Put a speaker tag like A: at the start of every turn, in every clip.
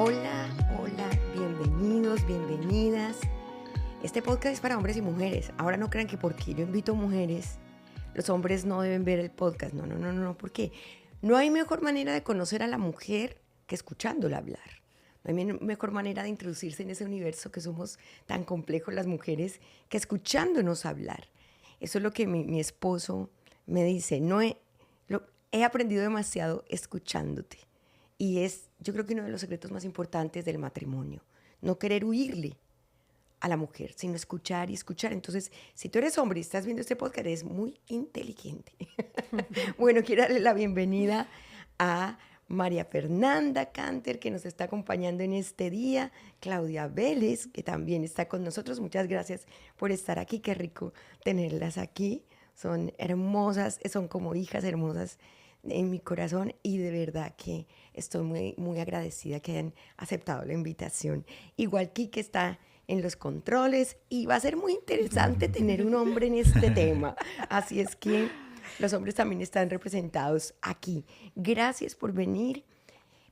A: Hola, hola, bienvenidos, bienvenidas. Este podcast es para hombres y mujeres. Ahora no crean que porque yo invito mujeres, los hombres no deben ver el podcast. No, porque no hay mejor manera de conocer a la mujer que escuchándola hablar. No hay mejor manera de introducirse en ese universo que somos tan complejos las mujeres que escuchándonos hablar. Eso es lo que mi esposo me dice. He aprendido demasiado escuchándote. Y yo creo que uno de los secretos más importantes del matrimonio. No querer huirle a la mujer, sino escuchar y escuchar. Entonces, si tú eres hombre y estás viendo este podcast, eres muy inteligente. Bueno, quiero darle la bienvenida a María Fernanda Canter, que nos está acompañando en este día, Claudia Vélez, que también está con nosotros. Muchas gracias por estar aquí, qué rico tenerlas aquí. Son hermosas, son como hijas hermosas en mi corazón y de verdad que estoy muy, muy agradecida que hayan aceptado la invitación. Igual Kike está en los controles y va a ser muy interesante tener un hombre en este tema. Así es que los hombres también están representados aquí. Gracias por venir.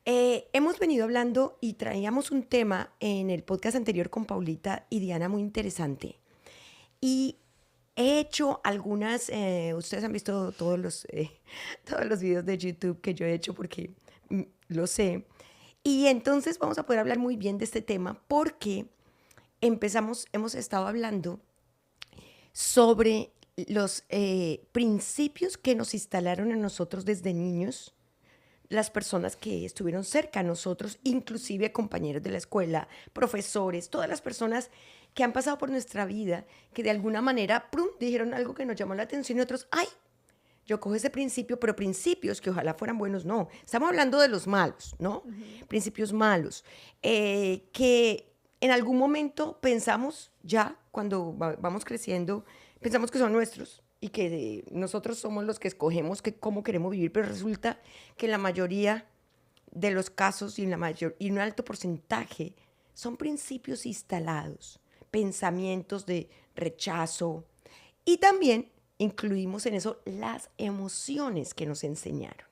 A: Hemos venido hablando y traíamos un tema en el podcast anterior con Paulita y Diana muy interesante. Y he hecho algunas, ustedes han visto todos los videos de YouTube que yo he hecho porque lo sé. Y entonces vamos a poder hablar muy bien de este tema porque hemos estado hablando sobre los principios que nos instalaron en nosotros desde niños, las personas que estuvieron cerca a nosotros, inclusive compañeros de la escuela, profesores, todas las personas que han pasado por nuestra vida, que de alguna manera dijeron algo que nos llamó la atención y otros, ¡ay! Yo cojo ese principio, pero principios que ojalá fueran buenos, no. Estamos hablando de los malos, ¿no? Principios malos, que en algún momento pensamos ya, cuando vamos creciendo, pensamos que son nuestros y que nosotros somos los que escogemos cómo queremos vivir, pero resulta que la mayoría de los casos y un alto porcentaje son principios instalados, pensamientos de rechazo y también incluimos en eso las emociones que nos enseñaron.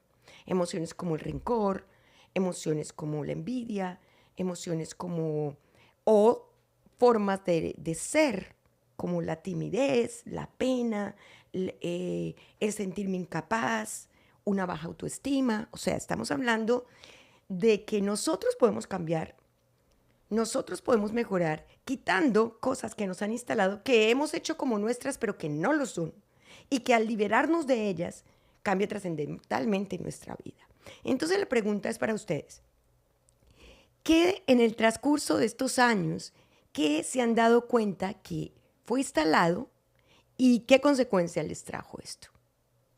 A: Emociones como el rencor, emociones como la envidia, emociones como, o formas de ser, como la timidez, la pena, el sentirme incapaz, una baja autoestima. O sea, estamos hablando de que nosotros podemos cambiar, nosotros podemos mejorar, quitando cosas que nos han instalado, que hemos hecho como nuestras, pero que no lo son. Y que al liberarnos de ellas, cambia trascendentalmente nuestra vida. Entonces la pregunta es para ustedes. ¿Qué en el transcurso de estos años, qué se han dado cuenta que fue instalado y qué consecuencias les trajo esto?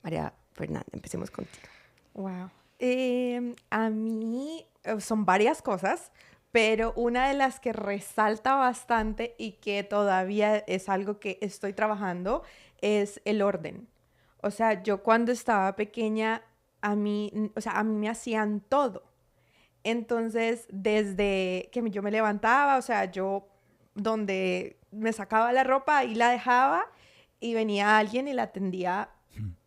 A: María Fernanda, empecemos contigo.
B: Wow. A mí son varias cosas, pero una de las que resalta bastante y que todavía es algo que estoy trabajando es el orden. O sea, yo cuando estaba pequeña, a mí me hacían todo. Entonces, desde que yo me levantaba, o sea, yo donde me sacaba la ropa y la dejaba y venía alguien y la atendía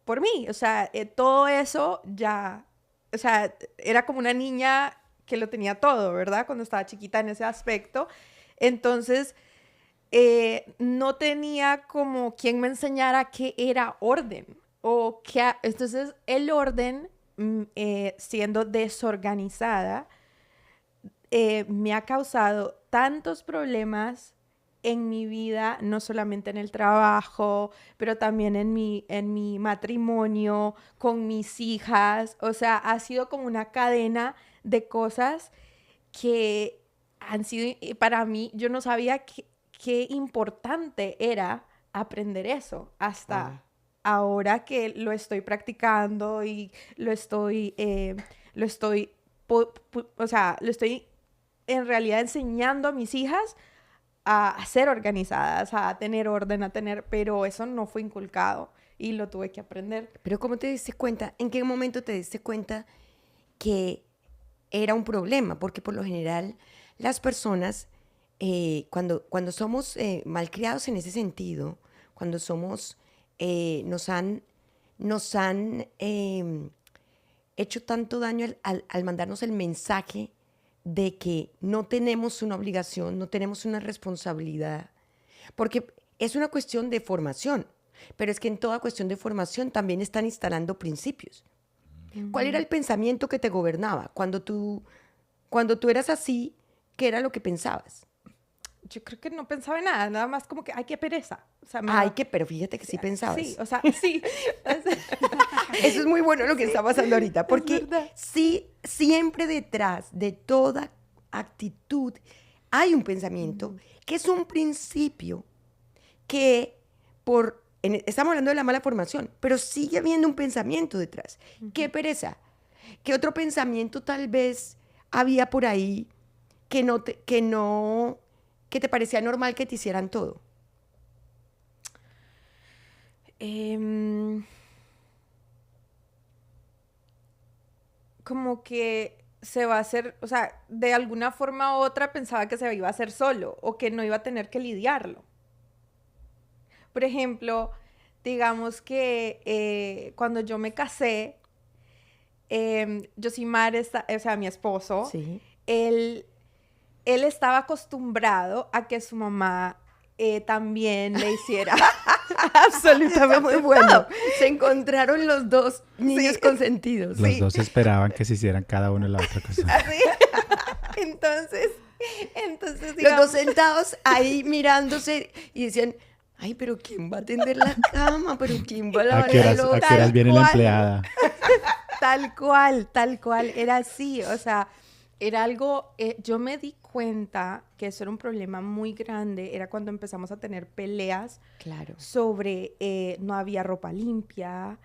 B: por mí. O sea, todo eso ya, o sea, era como una niña que lo tenía todo, ¿verdad? Cuando estaba chiquita en ese aspecto. Entonces, no tenía como quien me enseñara qué era orden. Entonces, el orden, siendo desorganizada, me ha causado tantos problemas en mi vida, no solamente en el trabajo, pero también en mi matrimonio, con mis hijas. O sea, ha sido como una cadena de cosas que han sido, para mí, yo no sabía qué importante era aprender eso hasta ahora que lo estoy practicando y lo estoy, o sea, lo estoy en realidad enseñando a mis hijas a ser organizadas, a tener orden, pero eso no fue inculcado y lo tuve que aprender.
A: Pero ¿cómo te diste cuenta? ¿En qué momento te diste cuenta que era un problema? Porque por lo general las personas, cuando somos malcriados en ese sentido, cuando somos, nos han hecho tanto daño al mandarnos el mensaje de que no tenemos una obligación, no tenemos una responsabilidad, porque es una cuestión de formación, pero es que en toda cuestión de formación también están instalando principios. ¿Cuál era el pensamiento que te gobernaba? Cuando tú eras así, ¿qué era lo que pensabas?
B: Yo creo que no pensaba en nada, nada más como que, ay, qué pereza. O sea,
A: Pero fíjate que sí pensabas.
B: Sí, o sea, sí.
A: Eso es muy bueno lo que está pasando ahorita, porque
B: verdad.
A: sí, siempre detrás de toda actitud hay un pensamiento que es un principio que estamos hablando de la mala formación, pero sigue habiendo un pensamiento detrás. ¿Qué pereza? ¿Qué otro pensamiento tal vez había por ahí que te parecía normal que te hicieran todo?
B: Como que se va a hacer, o sea, de alguna forma u otra pensaba que se iba a hacer solo o que no iba a tener que lidiarlo. Por ejemplo, digamos que cuando yo me casé, Josimar, o sea, mi esposo,
A: Sí.
B: él estaba acostumbrado a que su mamá también le hiciera absolutamente
A: Muy bueno. Se encontraron los dos niños
B: Sí.
A: consentidos.
C: Los
B: Sí.
C: dos esperaban que se hicieran cada uno la otra cosa.
B: Así. Entonces,
A: Los
B: digamos,
A: dos sentados ahí mirándose y decían, ay, pero ¿quién va a tender la cama? ¿Pero quién va a
C: ¿A
A: lavar
C: qué
A: el
C: horas, a
A: otro?
C: qué horas viene la
B: cual.
C: empleada?
B: tal cual, era así, o sea, era algo, yo me di cuenta que eso era un problema muy grande, era cuando empezamos a tener peleas
A: Claro.
B: sobre no había ropa limpia,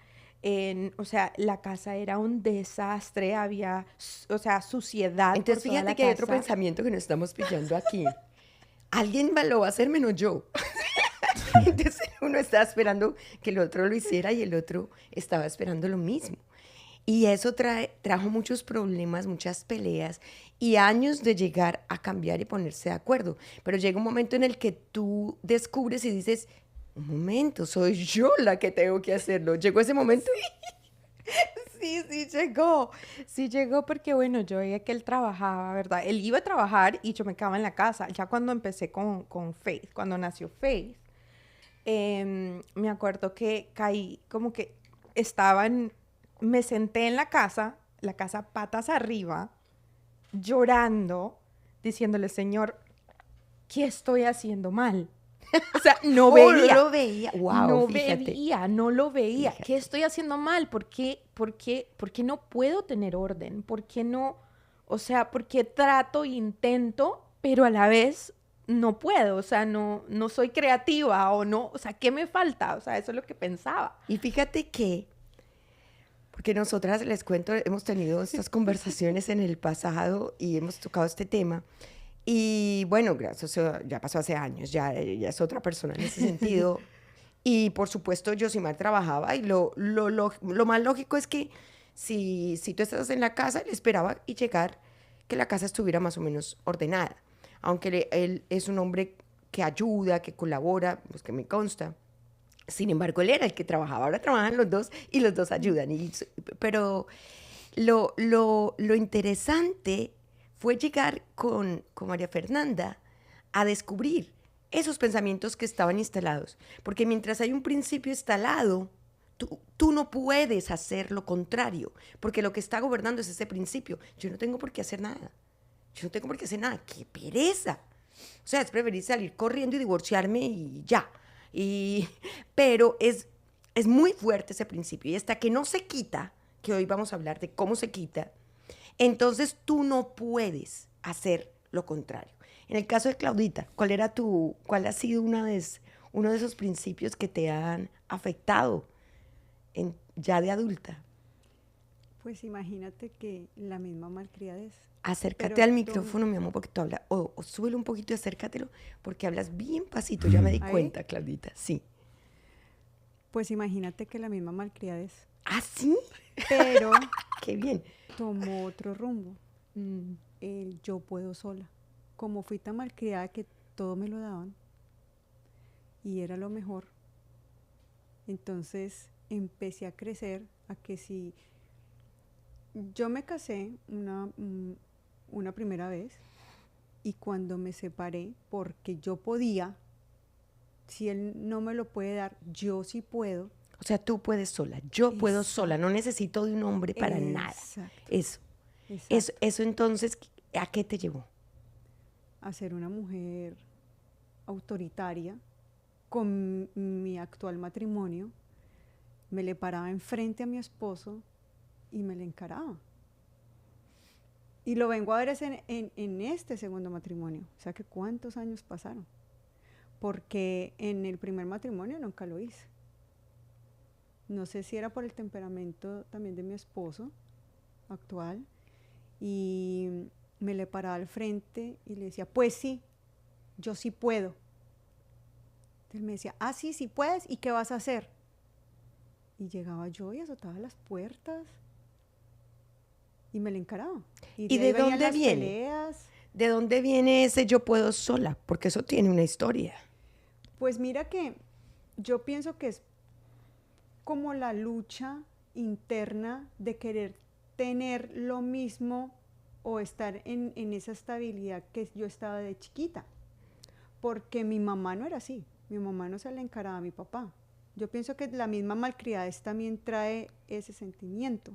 B: o sea, la casa era un desastre, había, o sea, suciedad
A: Entonces
B: por toda
A: fíjate
B: la
A: que hay otro
B: casa.
A: pensamiento que nos estamos pillando aquí. Alguien lo va a hacer menos yo. Entonces uno estaba esperando que el otro lo hiciera y el otro estaba esperando lo mismo. Y eso trajo muchos problemas, muchas peleas y años de llegar a cambiar y ponerse de acuerdo. Pero llega un momento en el que tú descubres y dices, un momento, soy yo la que tengo que hacerlo. ¿Llegó ese momento?
B: Sí llegó porque, bueno, yo veía que él trabajaba, ¿verdad? Él iba a trabajar y yo me quedaba en la casa. Ya cuando empecé con Faith, cuando nació Faith, me acuerdo que caí, como que me senté en la casa patas arriba, llorando, diciéndole, Señor, ¿qué estoy haciendo mal? O sea, no
A: Oh,
B: veía.
A: no lo veía. Wow,
B: No
A: fíjate.
B: veía, no lo veía.
A: Fíjate.
B: ¿Qué estoy haciendo mal? ¿Por qué no puedo tener orden? ¿Por qué no? O sea, ¿por qué trato, intento, pero a la vez no puedo? O sea, no soy creativa o no. O sea, ¿qué me falta? O sea, eso es lo que pensaba.
A: Y fíjate que, porque nosotras, les cuento, hemos tenido estas conversaciones en el pasado y hemos tocado este tema. Y bueno, gracias, ya pasó hace años, ya es otra persona en ese sentido. Y por supuesto, Josimar trabajaba y lo más lógico es que si tú estás en la casa, él esperaba y llegar que la casa estuviera más o menos ordenada. Aunque él es un hombre que ayuda, que colabora, pues que me consta. Sin embargo, él era el que trabajaba. Ahora trabajan los dos y los dos ayudan. Pero lo interesante fue llegar con María Fernanda a descubrir esos pensamientos que estaban instalados. Porque mientras hay un principio instalado, tú no puedes hacer lo contrario, porque lo que está gobernando es ese principio. Yo no tengo por qué hacer nada. Yo no tengo por qué hacer nada. ¡Qué pereza! O sea, es preferir salir corriendo y divorciarme y ya. Pero es muy fuerte ese principio. Y hasta que no se quita, que hoy vamos a hablar de cómo se quita, entonces tú no puedes hacer lo contrario. En el caso de Claudita, ¿cuál ha sido uno de esos principios que te han afectado ya de adulta?
D: Pues imagínate que la misma malcriadez.
A: Acércate
D: Pero
A: al
D: tú-
A: micrófono, mi amor, porque tú hablas, o súbelo un poquito y acércatelo, porque hablas bien pasito, ya me di
D: ¿Ahí?
A: cuenta, Claudita, sí.
D: Pues imagínate que la misma malcriadez,
A: ¿Ah, sí?
D: pero
A: Qué bien.
D: tomó otro rumbo. El yo puedo sola. Como fui tan malcriada que todo me lo daban y era lo mejor, entonces empecé a crecer a que si yo me casé una primera vez y cuando me separé, porque yo podía, si él no me lo puede dar, yo sí puedo.
A: O sea, tú puedes sola, yo puedo
D: Exacto.
A: sola, no necesito de un hombre para nada.
D: Exacto,
A: Eso,
D: exacto.
A: eso entonces, ¿a qué te llevó?
D: A ser una mujer autoritaria con mi actual matrimonio, me le paraba enfrente a mi esposo y me le encaraba. Y lo vengo a ver es en este segundo matrimonio. O sea que ¿cuántos años pasaron? Porque en el primer matrimonio nunca lo hice. No sé si era por el temperamento también de mi esposo actual. Y me le paraba al frente y le decía, pues sí, yo sí puedo. Él me decía, ah, sí, sí puedes, ¿y qué vas a hacer? Y llegaba yo y azotaba las puertas y me le encaraba.
A: ¿Y
D: ahí
A: de
D: venían
A: dónde
D: las
A: viene?
D: peleas.
A: ¿De dónde viene ese yo puedo sola? Porque eso tiene una historia.
D: Pues mira que yo pienso que es como la lucha interna de querer tener lo mismo o estar en esa estabilidad que yo estaba de chiquita. Porque mi mamá no era así. Mi mamá no se le encaraba a mi papá. Yo pienso que la misma malcriadez también trae ese sentimiento.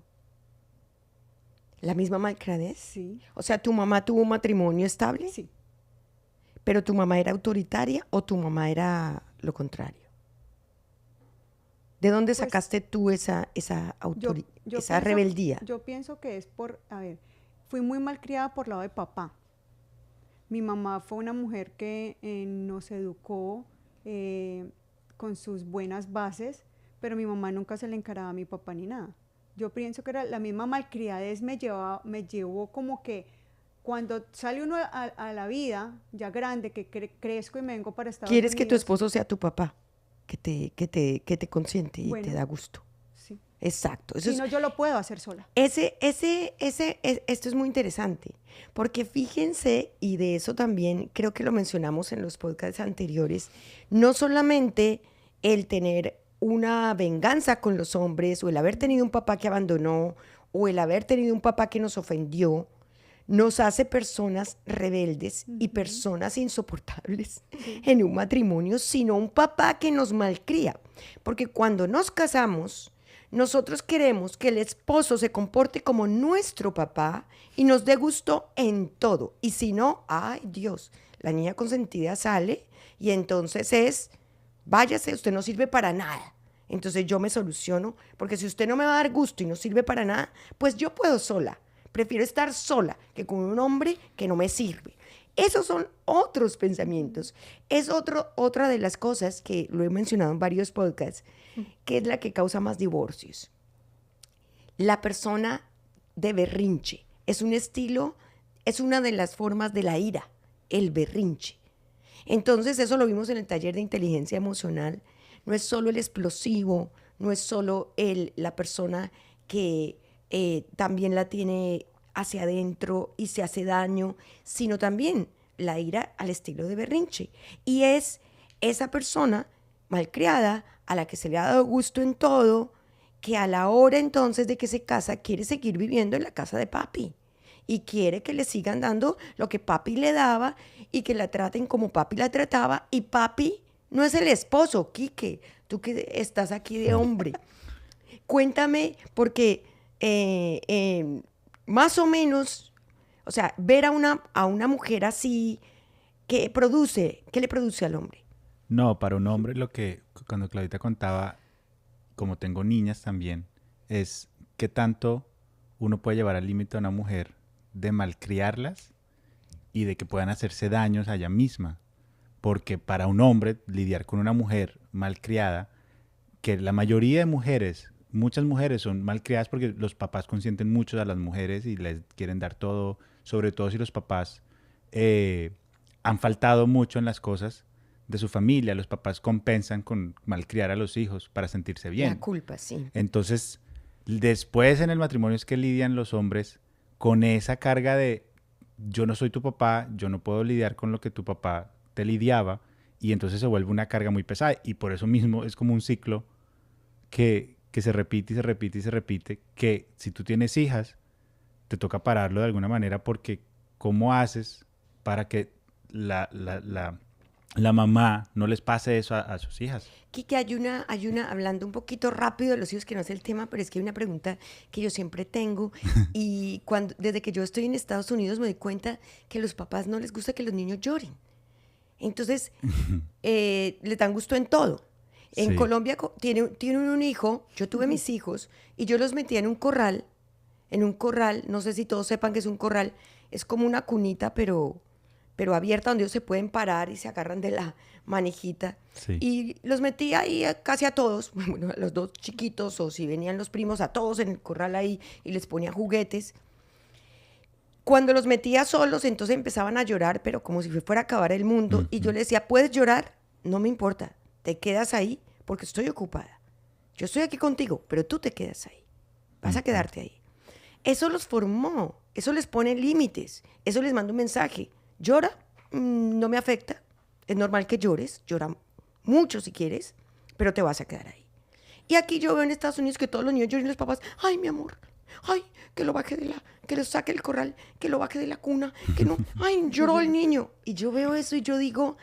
A: ¿La misma malcriadez?
D: Sí,
A: O sea, ¿tu mamá tuvo un matrimonio estable?
D: sí.
A: ¿Pero tu mamá era autoritaria o tu mamá era lo contrario? ¿De dónde
D: Pues,
A: sacaste tú esa
D: Yo
A: esa
D: pienso-
A: rebeldía?
D: Yo pienso que es fui muy malcriada por lado de papá. Mi mamá fue una mujer que nos educó con sus buenas bases, pero mi mamá nunca se le encaraba a mi papá ni nada. Yo pienso que era la misma malcriadez me llevó como que cuando sale uno a la vida, ya grande, que crezco y me vengo para Estados
A: ¿Quieres que tu
D: Unidos.
A: esposo sea tu papá? Que te consiente y te
D: Bueno.
A: da gusto.
D: Sí.
A: Exacto. Eso
D: Si
A: es,
D: no, yo lo puedo hacer sola.
A: esto es muy interesante, porque fíjense, y de eso también creo que lo mencionamos en los podcasts anteriores, no solamente el tener una venganza con los hombres, o el haber tenido un papá que abandonó, o el haber tenido un papá que nos ofendió, nos hace personas rebeldes y personas insoportables en un matrimonio, sino un papá que nos malcría. Porque cuando nos casamos, nosotros queremos que el esposo se comporte como nuestro papá y nos dé gusto en todo. Y si no, ay Dios, la niña consentida sale y entonces váyase, usted no sirve para nada. Entonces yo me soluciono, porque si usted no me va a dar gusto y no sirve para nada, pues yo puedo sola. Prefiero estar sola que con un hombre que no me sirve. Esos son otros pensamientos. Es otra de las cosas que lo he mencionado en varios podcasts, que es la que causa más divorcios. La persona de berrinche. Es un estilo, es una de las formas de la ira, el berrinche. Entonces eso lo vimos en el taller de inteligencia emocional. No es solo el explosivo, no es solo la persona que también la tiene hacia adentro y se hace daño, sino también la ira al estilo de berrinche. Y es esa persona malcriada a la que se le ha dado gusto en todo, que a la hora entonces de que se casa quiere seguir viviendo en la casa de papi y quiere que le sigan dando lo que papi le daba y que la traten como papi la trataba, y papi no es el esposo, Quique, tú que estás aquí de hombre. Cuéntame, porque más o menos, o sea, ver a una mujer así, ¿qué le produce al hombre?
C: No, para un hombre cuando Claudita contaba, como tengo niñas también, es qué tanto uno puede llevar al límite a una mujer de malcriarlas y de que puedan hacerse daños a ella misma. Porque para un hombre lidiar con una mujer malcriada, que la mayoría de mujeres, muchas mujeres son malcriadas porque los papás consienten mucho a las mujeres y les quieren dar todo, sobre todo si los papás han faltado mucho en las cosas de su familia. Los papás compensan con malcriar a los hijos para sentirse bien.
A: La culpa, sí.
C: Entonces, después en el matrimonio es que lidian los hombres con esa carga de yo no soy tu papá, yo no puedo lidiar con lo que tu papá te lidiaba, y entonces se vuelve una carga muy pesada, y por eso mismo es como un ciclo que se repite y se repite y se repite, que si tú tienes hijas, te toca pararlo de alguna manera porque ¿cómo haces para que la mamá no les pase eso a sus hijas?
A: Kike, hablando un poquito rápido de los hijos, que no es el tema, pero es que hay una pregunta que yo siempre tengo y desde que yo estoy en Estados Unidos me doy cuenta que a los papás no les gusta que los niños lloren. Entonces, les dan gusto en todo. En
C: Sí.
A: Colombia tiene un hijo, yo tuve mis hijos y yo los metía en un corral, no sé si todos sepan que es un corral, es como una cunita, pero abierta, donde ellos se pueden parar y se agarran de la manijita.
C: Sí.
A: Y los metía ahí casi a todos, bueno, a los dos chiquitos, o si venían los primos, a todos en el corral ahí, y les ponía juguetes. Cuando los metía solos, entonces empezaban a llorar, pero como si fuera a acabar el mundo. Y yo les decía, ¿puedes llorar? No me importa, te quedas ahí porque estoy ocupada. Yo estoy aquí contigo, pero tú te quedas ahí. Vas a quedarte ahí. Eso los formó, eso les pone límites, eso les manda un mensaje. Llora, no me afecta, es normal que llores, llora mucho si quieres, pero te vas a quedar ahí. Y aquí yo veo en Estados Unidos que todos los niños lloran y los papás, ay, mi amor, ay, que lo saque del corral, que lo baje de la cuna, que no, ay, lloró el niño. Y yo veo eso y yo digo,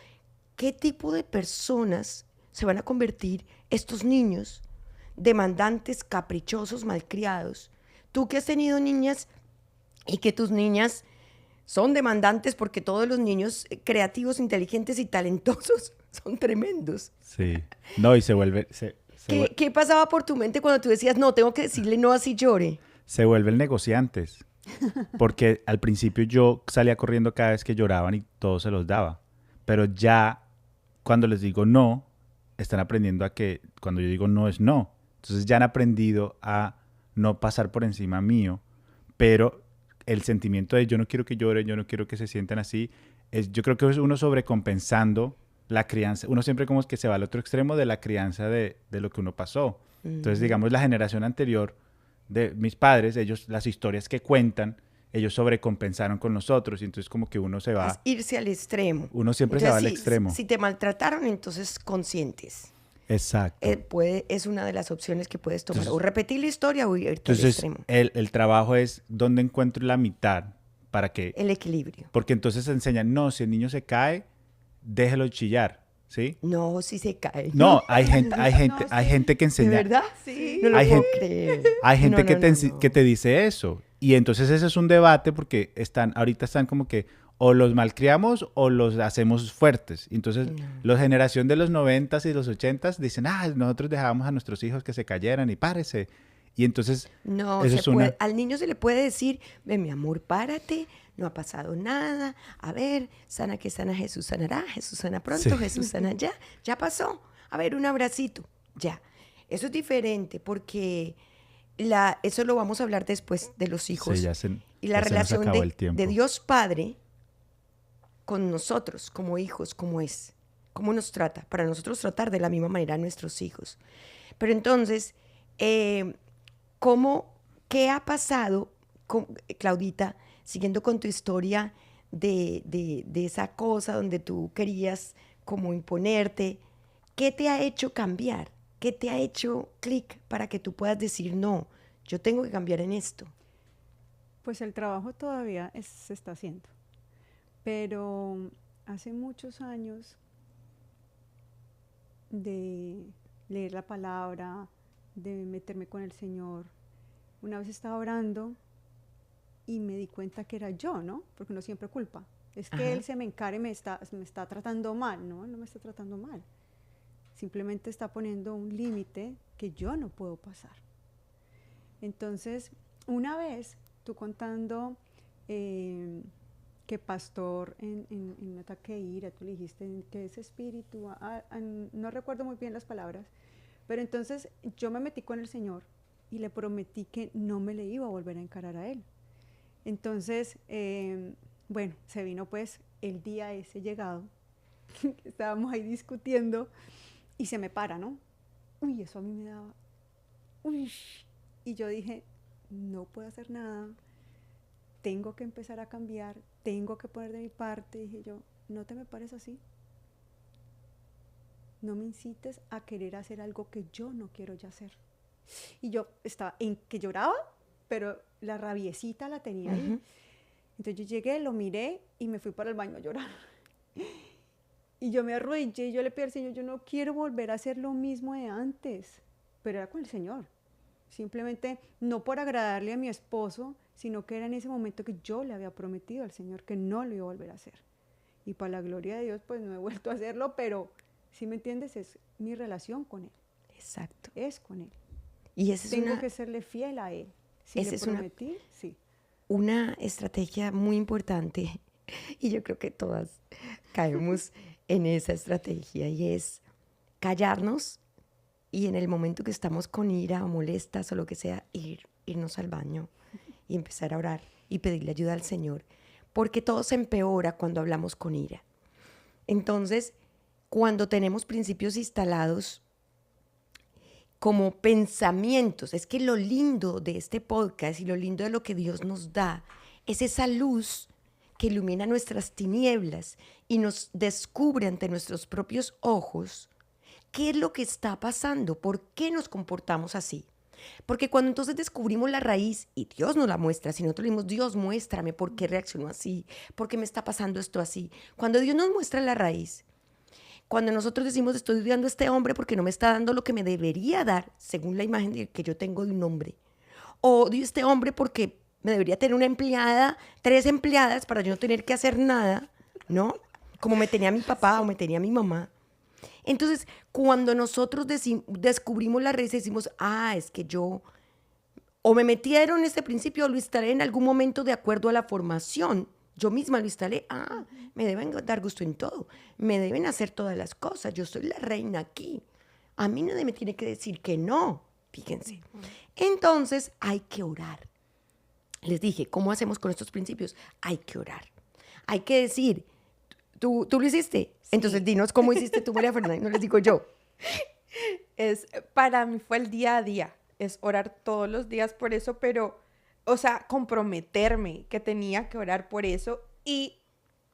A: ¿qué tipo de personas se van a convertir estos niños demandantes, caprichosos, malcriados? Tú que has tenido niñas y que tus niñas son demandantes, porque todos los niños creativos, inteligentes y talentosos son tremendos.
C: Sí. No, y se vuelve...
A: ¿Qué pasaba por tu mente cuando tú decías, no, tengo que decirle no así llore?
C: Se vuelven negociantes. Porque al principio yo salía corriendo cada vez que lloraban y todo se los daba. Pero ya cuando les digo no, están aprendiendo a que cuando yo digo no es no. Entonces ya han aprendido a no pasar por encima mío, pero el sentimiento de yo no quiero que lloren, yo no quiero que se sientan así, yo creo que es uno sobrecompensando la crianza. Uno siempre como que se va al otro extremo de la crianza de lo que uno pasó. Entonces, digamos, la generación anterior de mis padres, ellos, las historias que cuentan, ellos sobrecompensaron con nosotros y entonces como que uno se va...
A: Es irse al extremo.
C: Uno siempre se va al extremo.
A: Si te maltrataron, entonces conscientes.
C: Exacto.
A: Es una de las opciones que puedes tomar. O repetir la historia o irte al extremo.
C: El trabajo es dónde encuentro la mitad para que...
A: El equilibrio.
C: Porque entonces enseñan, no, si el niño se cae, déjelo chillar, ¿sí?
A: No, si se cae.
C: No, hay gente que enseña...
A: ¿De verdad?
B: Sí.
A: No lo
C: Hay
A: puedo
C: gente-
A: creer.
C: Hay gente
A: No,
C: que te dice eso. Y entonces ese es un debate porque ahorita están como que o los malcriamos o los hacemos fuertes. Entonces, la generación de los 90s y los 80s dicen, nosotros dejábamos a nuestros hijos que se cayeran y párese. Y entonces,
A: No,
C: eso es
A: al niño se le puede decir, ven mi amor, párate, no ha pasado nada, a ver, sana que sana Jesús sanará, Jesús sana pronto,
C: Sí.
A: Jesús sana ya pasó, a ver, un abracito, ya. Eso es diferente porque eso lo vamos a hablar después de los hijos.
C: Sí,
A: y la
C: ya se nos
A: relación
C: acabó el tiempo.
A: de Dios Padre con nosotros como hijos, ¿cómo es? ¿Cómo nos trata? Para nosotros tratar de la misma manera a nuestros hijos. Pero entonces, ¿qué ha pasado, Claudita, siguiendo con tu historia de esa cosa donde tú querías como imponerte? ¿Qué te ha hecho cambiar? ¿Qué te ha hecho clic para que tú puedas decir, no, yo tengo que cambiar en esto?
D: Pues el trabajo todavía se está haciendo. Pero hace muchos años de leer la palabra, de meterme con el Señor, una vez estaba orando y me di cuenta que era yo, ¿no? Porque uno siempre culpa. Es que
A: Ajá.
D: Él se me encara y me está tratando mal. No, Él no me está tratando mal. Simplemente está poniendo un límite que yo no puedo pasar. Entonces, una vez, tú contando que pastor en un ataque de ira, tú le dijiste que ese espíritu, no recuerdo muy bien las palabras, pero entonces yo me metí con el Señor y le prometí que no me le iba a volver a encarar a Él. Entonces, bueno, se vino pues el día ese llegado, estábamos ahí discutiendo y se me para, ¿no? Uy, eso a mí me daba, uy, y yo dije, no puedo hacer nada, tengo que empezar a cambiar, tengo que poner de mi parte. Dije yo, no te me pares así. No me incites a querer hacer algo que yo no quiero ya hacer. Y yo estaba en que lloraba, pero la rabiecita la tenía ahí. Entonces yo llegué, lo miré y me fui para el baño a llorar. Y yo me arrodillé y yo le pedí al Señor, yo no quiero volver a hacer lo mismo de antes, pero era con el Señor. Simplemente no por agradarle a mi esposo, sino que era en ese momento que yo le había prometido al Señor que no lo iba a volver a hacer. Y para la gloria de Dios, pues no he vuelto a hacerlo, pero si me entiendes, es mi relación con Él.
A: Exacto.
D: Es con Él.
A: Y esa
D: Tengo que serle fiel a Él. Si
A: esa
D: le
A: es
D: prometí, sí.
A: una estrategia muy importante y yo creo que todas caemos en esa estrategia y es callarnos y en el momento que estamos con ira o molestas o lo que sea, irnos al baño y empezar a orar y pedirle ayuda al Señor, porque todo se empeora cuando hablamos con ira. Entonces, cuando tenemos principios instalados como pensamientos, es que lo lindo de este podcast y lo lindo de lo que Dios nos da es esa luz que ilumina nuestras tinieblas y nos descubre ante nuestros propios ojos qué es lo que está pasando, por qué nos comportamos así. Porque cuando entonces descubrimos la raíz y Dios nos la muestra, si nosotros le decimos, Dios, muéstrame por qué reaccionó así, por qué me está pasando esto así. Cuando Dios nos muestra la raíz, cuando nosotros decimos, estoy odiando a este hombre porque no me está dando lo que me debería dar, según la imagen que yo tengo de un hombre, o odio a este hombre porque me debería tener una empleada, 3 empleadas para yo no tener que hacer nada, ¿no? Como me tenía mi papá o me tenía mi mamá. Entonces, cuando nosotros descubrimos la raíz, decimos, es que yo o me metieron este principio o lo instalé en algún momento de acuerdo a la formación. Yo misma lo instalé. Me deben dar gusto en todo. Me deben hacer todas las cosas. Yo soy la reina aquí. A mí nadie me tiene que decir que no. Fíjense. Entonces, hay que orar. Les dije, ¿cómo hacemos con estos principios? Hay que orar. Hay que decir, ¿tú lo hiciste? Sí. Entonces, dinos cómo hiciste tú, María Fernanda, no les digo yo.
B: Para mí fue el día a día. Es orar todos los días por eso, pero, o sea, comprometerme que tenía que orar por eso. Y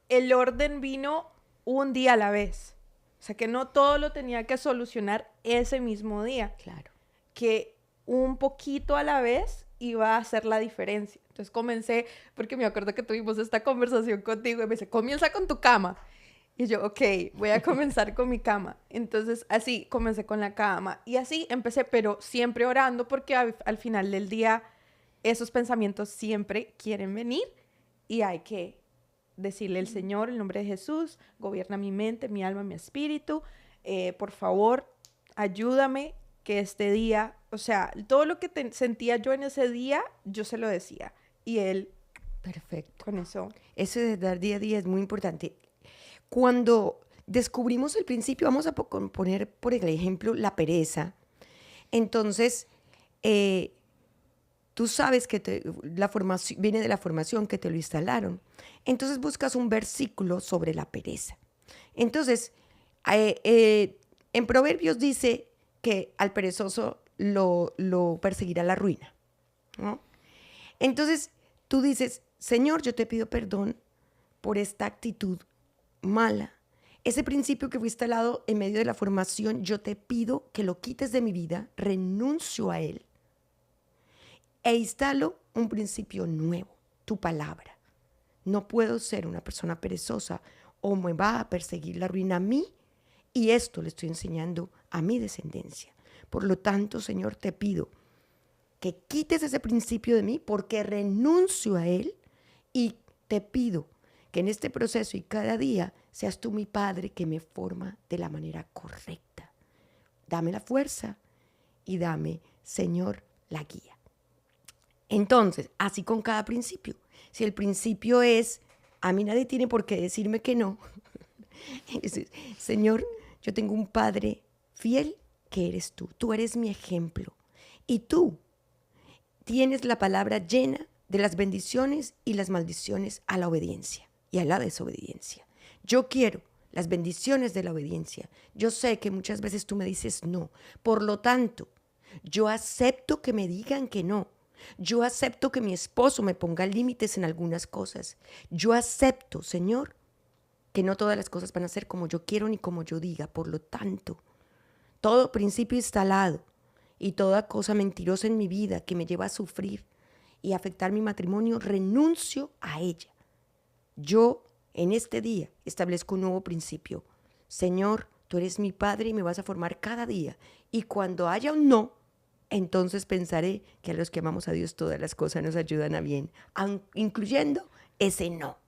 B: el orden vino un día a la vez. O sea, que no todo lo tenía que solucionar ese mismo día.
A: Claro.
B: Que un poquito a la vez iba a hacer la diferencia. Entonces comencé, porque me acuerdo que tuvimos esta conversación contigo y me dice, comienza con tu cama. Y yo, ok, voy a comenzar con mi cama. Entonces, así, comencé con la cama. Y así empecé, pero siempre orando porque al final del día esos pensamientos siempre quieren venir y hay que decirle al Señor, en el nombre de Jesús, gobierna mi mente, mi alma, mi espíritu. Por favor, ayúdame que este día, o sea, todo lo que sentía yo en ese día, yo se lo decía. Y Él,
A: perfecto.
B: Con eso.
A: Eso de dar día a día es muy importante. Cuando descubrimos el principio, vamos a poner por el ejemplo la pereza. Entonces, tú sabes que la formación viene de la formación que te lo instalaron. Entonces buscas un versículo sobre la pereza. Entonces, en Proverbios dice que al perezoso lo perseguirá la ruina, ¿no? Entonces, tú dices, Señor, yo te pido perdón por esta actitud mala. Ese principio que fue instalado en medio de la formación, yo te pido que lo quites de mi vida, renuncio a él e instalo un principio nuevo, tu palabra. No puedo ser una persona perezosa o me va a perseguir la ruina a mí y esto le estoy enseñando a mi descendencia. Por lo tanto, Señor, te pido que quites ese principio de mí porque renuncio a él y te pido que en este proceso y cada día seas tú mi Padre que me forma de la manera correcta. Dame la fuerza y dame, Señor, la guía. Entonces, así con cada principio. Si el principio es, a mí nadie tiene por qué decirme que no. Entonces, Señor, yo tengo un Padre fiel que eres tú. Tú eres mi ejemplo. Y tú tienes la palabra llena de las bendiciones y las maldiciones a la obediencia y a la desobediencia. Yo quiero las bendiciones de la obediencia. Yo sé que muchas veces tú me dices no. Por lo tanto, yo acepto que me digan que no. Yo acepto que mi esposo me ponga límites en algunas cosas. Yo acepto, Señor, que no todas las cosas van a ser como yo quiero ni como yo diga. Por lo tanto, todo principio instalado y toda cosa mentirosa en mi vida que me lleva a sufrir y afectar mi matrimonio, renuncio a ella. yo en este día establezco un nuevo principio. Señor, tú eres mi Padre y me vas a formar cada día. Y cuando haya un no, entonces pensaré que a los que amamos a Dios todas las cosas nos ayudan a bien, incluyendo ese no.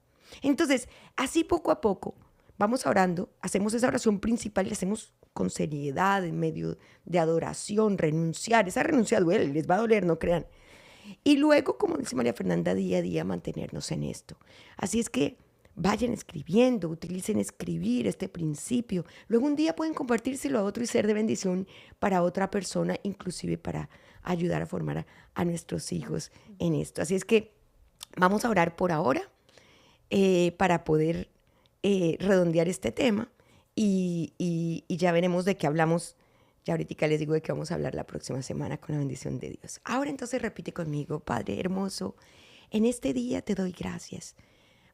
A: Entonces, así poco a poco, vamos orando, hacemos esa oración principal y la hacemos con seriedad, en medio de adoración, renunciar. Esa renuncia duele, les va a doler, no crean. Y luego, como dice María Fernanda, día a día mantenernos en esto. Así es que vayan escribiendo, utilicen escribir este principio. Luego un día pueden compartírselo a otro y ser de bendición para otra persona, inclusive para ayudar a formar a nuestros hijos en esto. Así es que vamos a orar por ahora para poder redondear este tema y ya veremos de qué hablamos. Ya ahorita les digo de qué vamos a hablar la próxima semana con la bendición de Dios. Ahora entonces repite conmigo: Padre hermoso, en este día te doy gracias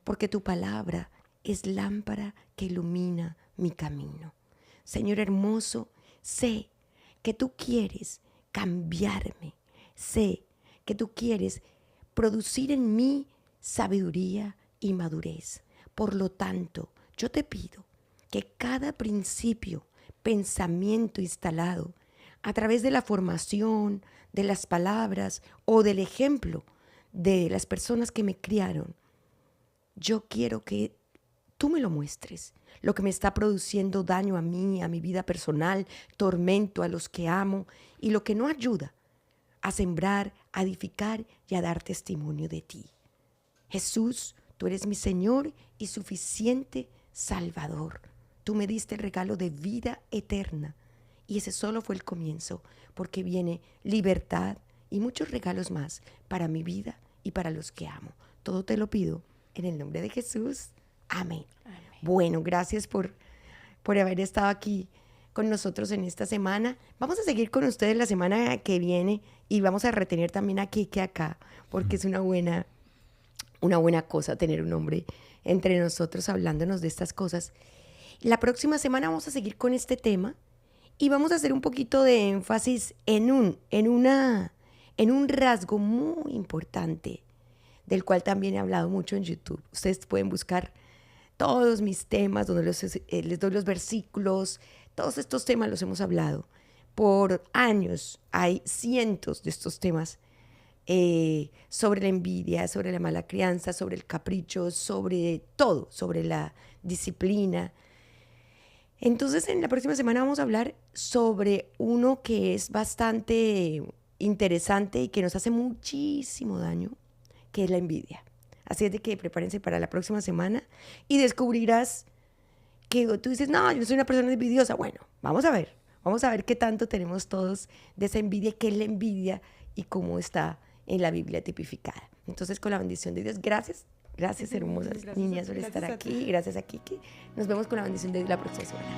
A: porque tu palabra es lámpara que ilumina mi camino. Señor hermoso, sé que tú quieres cambiarme. Sé que tú quieres producir en mí sabiduría y madurez. Por lo tanto, yo te pido que cada principio, pensamiento instalado a través de la formación, de las palabras o del ejemplo de las personas que me criaron, yo quiero que tú me lo muestres, lo que me está produciendo daño a mí, a mi vida personal, tormento a los que amo y lo que no ayuda a sembrar, a edificar y a dar testimonio de ti. Jesús, tú eres mi Señor y suficiente Salvador. Tú me diste el regalo de vida eterna y ese solo fue el comienzo, porque viene libertad y muchos regalos más para mi vida y para los que amo. Todo te lo pido en el nombre de Jesús. Amén. Amén. Bueno, gracias por haber estado aquí con nosotros en esta semana. Vamos a seguir con ustedes la semana que viene y vamos a retener también a Kike acá, porque es una buena cosa tener un hombre entre nosotros hablándonos de estas cosas. La próxima semana vamos a seguir con este tema y vamos a hacer un poquito de énfasis en un rasgo muy importante del cual también he hablado mucho en YouTube. Ustedes pueden buscar todos mis temas donde les doy los versículos. Todos estos temas los hemos hablado por años. Hay cientos de estos temas sobre la envidia, sobre la mala crianza, sobre el capricho, sobre todo, sobre la disciplina. Entonces, en la próxima semana vamos a hablar sobre uno que es bastante interesante y que nos hace muchísimo daño, que es la envidia. Así es de que prepárense para la próxima semana y descubrirás que tú dices, no, yo no soy una persona envidiosa. Bueno, vamos a ver qué tanto tenemos todos de esa envidia, qué es la envidia y cómo está en la Biblia tipificada. Entonces, con la bendición de Dios, gracias hermosas gracias niñas por estar aquí. Gracias a Kike. Nos vemos con la bendición de Dios la próxima semana.